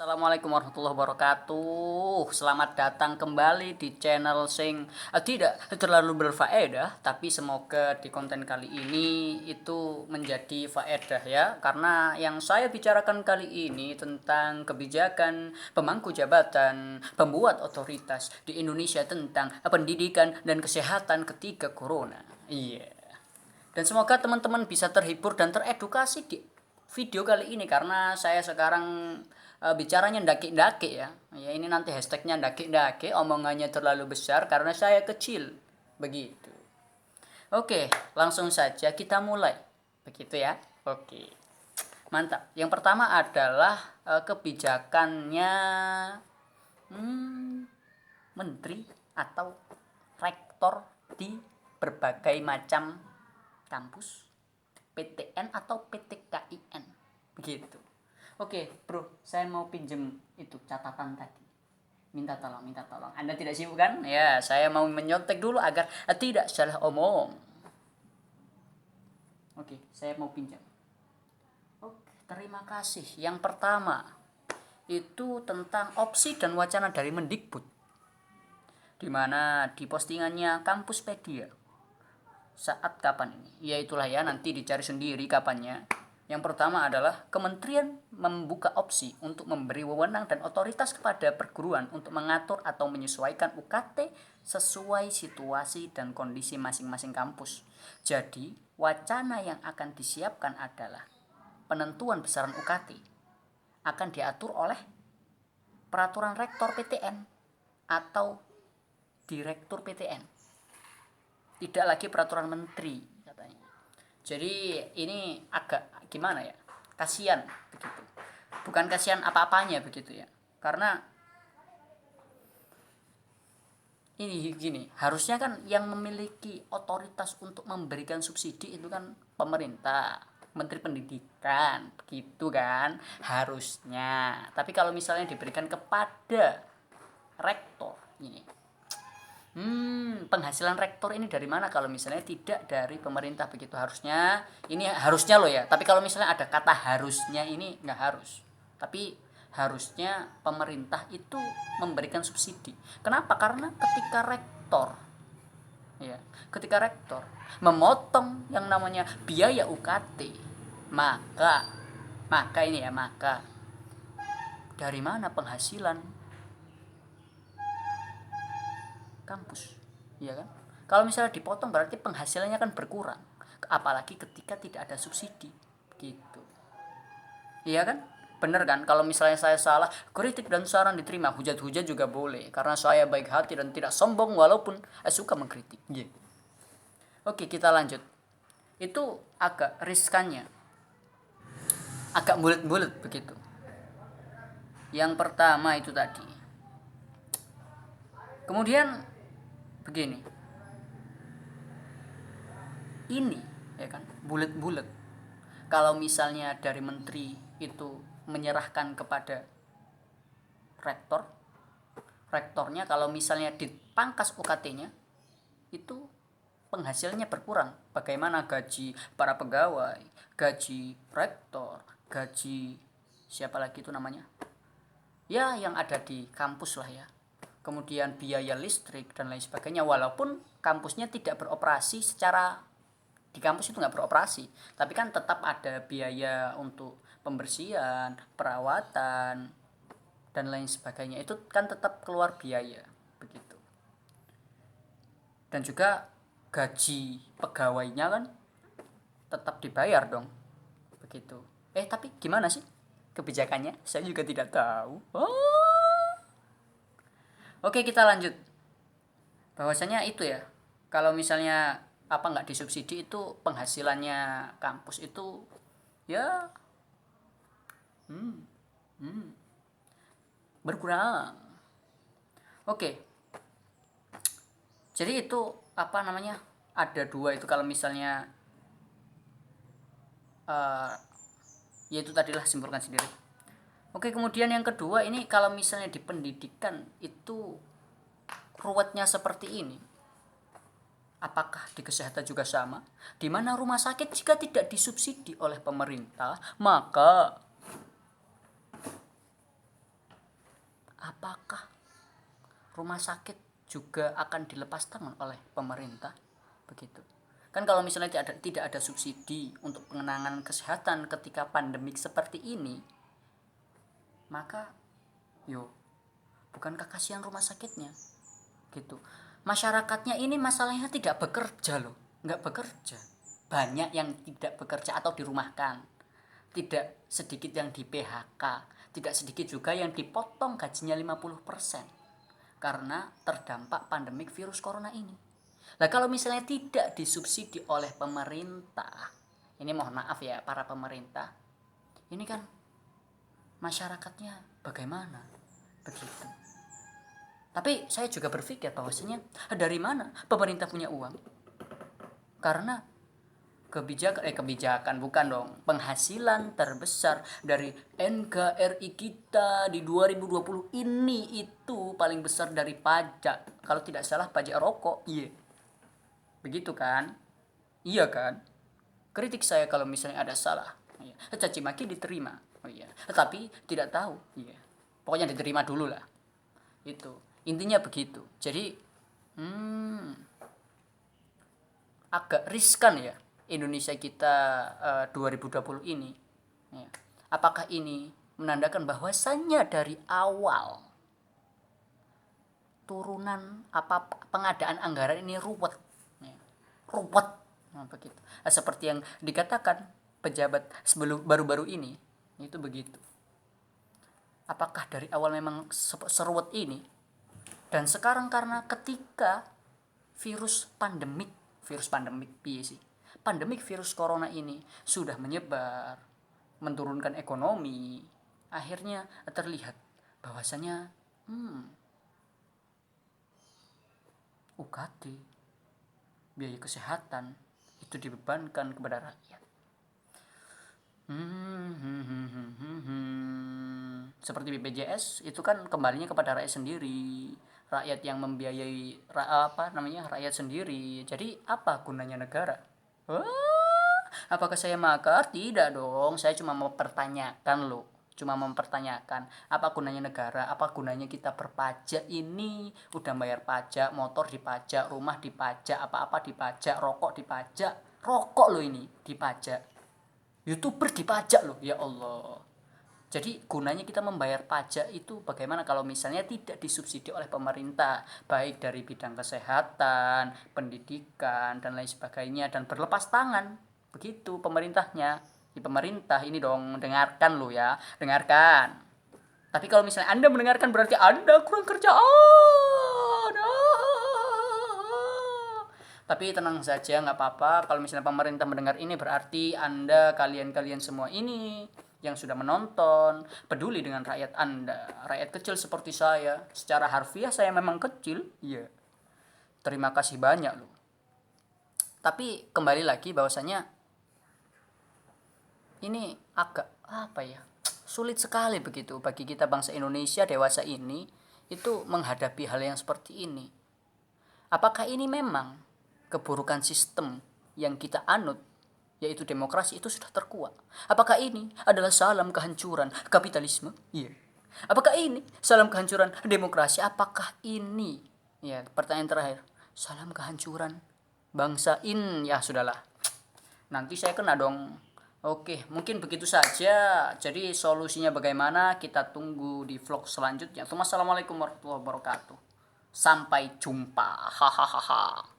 Assalamualaikum warahmatullahi wabarakatuh. Selamat datang kembali di channel sing tidak terlalu berfaedah, tapi semoga di konten kali ini itu menjadi faedah ya. Karena yang saya bicarakan kali ini tentang kebijakan pemangku jabatan, pembuat otoritas di Indonesia tentang pendidikan dan kesehatan ketika corona. Iya. Dan semoga teman-teman bisa terhibur dan teredukasi di video kali ini karena saya sekarang bicaranya ndaki-ndaki ya. Ya ini nanti hashtagnya ndaki-ndaki, omongannya terlalu besar karena saya kecil. Begitu. Oke, langsung saja kita mulai. Begitu ya. Oke. Mantap. Yang pertama adalah kebijakannya menteri atau rektor di berbagai macam kampus, PTN atau PTKIN begitu. Oke bro, saya mau pinjem itu catatan tadi. Minta tolong. Anda tidak sibuk kan? Ya, saya mau menyontek dulu agar tidak salah omong. Oke, saya mau pinjam. Oke, terima kasih. Yang pertama itu tentang opsi dan wacana dari Mendikbud, di mana di postingannya Kampuspedia saat kapan ini, ya itulah ya, nanti dicari sendiri kapannya. Yang pertama adalah kementerian membuka opsi untuk memberi wewenang dan otoritas kepada perguruan untuk mengatur atau menyesuaikan UKT sesuai situasi dan kondisi masing-masing kampus. Jadi wacana yang akan disiapkan adalah penentuan besaran UKT akan diatur oleh peraturan rektor PTN atau direktur PTN, tidak lagi peraturan menteri katanya. Jadi ini agak gimana ya, kasihan begitu, bukan kasihan apa-apanya begitu ya, karena ini gini, harusnya kan yang memiliki otoritas untuk memberikan subsidi itu kan pemerintah, menteri pendidikan begitu kan harusnya. Tapi kalau misalnya diberikan kepada rektor ini, penghasilan rektor ini dari mana kalau misalnya tidak dari pemerintah begitu. Harusnya, ini harusnya loh ya, tapi kalau misalnya ada kata harusnya ini nggak harus, tapi harusnya pemerintah itu memberikan subsidi. Kenapa? Karena ketika rektor memotong yang namanya biaya UKT, maka dari mana penghasilan kampus, ya kan? Kalau misalnya dipotong berarti penghasilannya kan berkurang, apalagi ketika tidak ada subsidi, gitu. Iya kan? Bener kan? Kalau misalnya saya salah, kritik dan saran diterima, hujat-hujat juga boleh, karena saya baik hati dan tidak sombong walaupun suka mengkritik. Yeah. Oke, kita lanjut. Itu agak riskannya, agak bulat-bulat begitu. Yang pertama itu tadi. Kemudian begini, ini ya kan bulat-bulat. Kalau misalnya dari menteri itu menyerahkan kepada rektornya kalau misalnya dipangkas UKT-nya itu penghasilannya berkurang. Bagaimana gaji para pegawai, gaji rektor, gaji siapa lagi itu namanya, ya yang ada di kampus lah ya, kemudian biaya listrik dan lain sebagainya. Walaupun kampusnya tidak beroperasi secara, di kampus itu nggak beroperasi, tapi kan tetap ada biaya untuk pembersihan, perawatan dan lain sebagainya, itu kan tetap keluar biaya begitu. Dan juga gaji pegawainya kan tetap dibayar dong begitu. Tapi gimana sih kebijakannya, saya juga tidak tahu. Oke, kita lanjut. Bahwasanya itu ya, kalau misalnya nggak disubsidi itu penghasilannya kampus itu ya berkurang. Oke, jadi itu ada dua itu kalau misalnya ya itu tadilah, simpulkan sendiri. Oke, kemudian yang kedua ini kalau misalnya di pendidikan itu ruwetnya seperti ini, apakah di kesehatan juga sama? Di mana rumah sakit jika tidak disubsidi oleh pemerintah, maka rumah sakit juga akan dilepas tangan oleh pemerintah, begitu. Kan kalau misalnya tidak ada subsidi untuk penanganan kesehatan ketika pandemik seperti ini, maka bukankah kasihan rumah sakitnya, gitu. Masyarakatnya ini masalahnya tidak bekerja loh, nggak bekerja. Banyak yang tidak bekerja atau dirumahkan, tidak sedikit yang di PHK, tidak sedikit juga yang dipotong gajinya 50% karena terdampak pandemik virus corona ini. Nah, kalau misalnya tidak disubsidi oleh pemerintah, ini mohon maaf ya para pemerintah, ini kan masyarakatnya bagaimana, begitu. Tapi saya juga berpikir bahwasanya dari mana pemerintah punya uang? Karena kebijakan bukan dong, penghasilan terbesar dari NKRI kita di 2020 ini itu paling besar dari pajak. Kalau tidak salah pajak rokok, iya. Begitu kan? Iya kan? Kritik saya kalau misalnya ada salah. Iya. Caci maki diterima. Oh iya. Tetapi tidak tahu. Iya. Pokoknya diterima dulu lah. Itu. Intinya begitu. Jadi agak riskan ya Indonesia kita 2020 ini. Ya. Apakah ini menandakan bahwasannya dari awal turunan pengadaan anggaran ini ruwet, begitu. Seperti yang dikatakan pejabat sebelum baru-baru ini, itu begitu. Apakah dari awal memang seruwet ini? Dan sekarang karena ketika pandemik virus corona ini sudah menyebar, menurunkan ekonomi, akhirnya terlihat bahwasanya UKT, biaya kesehatan itu dibebankan kepada rakyat. Seperti BPJS itu kan kembalinya kepada rakyat sendiri, rakyat yang membiayai rakyat sendiri. Jadi apa gunanya negara? Apakah saya makar? Tidak dong, saya cuma mempertanyakan loh. Apa gunanya negara, apa gunanya kita berpajak ini. Udah bayar pajak, motor dipajak, rumah dipajak, apa-apa dipajak, rokok dipajak. Rokok loh ini dipajak, YouTuber dipajak loh, ya Allah. Jadi gunanya kita membayar pajak itu bagaimana kalau misalnya tidak disubsidi oleh pemerintah, baik dari bidang kesehatan, pendidikan, dan lain sebagainya, dan berlepas tangan, begitu pemerintahnya. Pemerintah ini dong, dengarkan lo ya, dengarkan. Tapi kalau misalnya Anda mendengarkan berarti Anda kurang kerjaan. Tapi tenang saja, nggak apa-apa. Kalau misalnya pemerintah mendengar ini berarti kalian semua ini yang sudah menonton peduli dengan rakyat Anda, rakyat kecil seperti saya. Secara harfiah saya memang kecil, iya. Terima kasih banyak loh. Tapi kembali lagi bahwasanya ini agak sulit sekali begitu bagi kita bangsa Indonesia dewasa ini itu menghadapi hal yang seperti ini. Apakah ini memang keburukan sistem yang kita anut, yaitu demokrasi, itu sudah terkuat? Apakah ini adalah salam kehancuran kapitalisme? Iya. Apakah ini salam kehancuran demokrasi? Apakah ini, ya, pertanyaan terakhir, salam kehancuran bangsa ini? Ya sudahlah, nanti saya kena dong. Oke, mungkin begitu saja. Jadi solusinya bagaimana kita tunggu di vlog selanjutnya. Assalamualaikum warahmatullahi wabarakatuh. Sampai jumpa. Hahaha.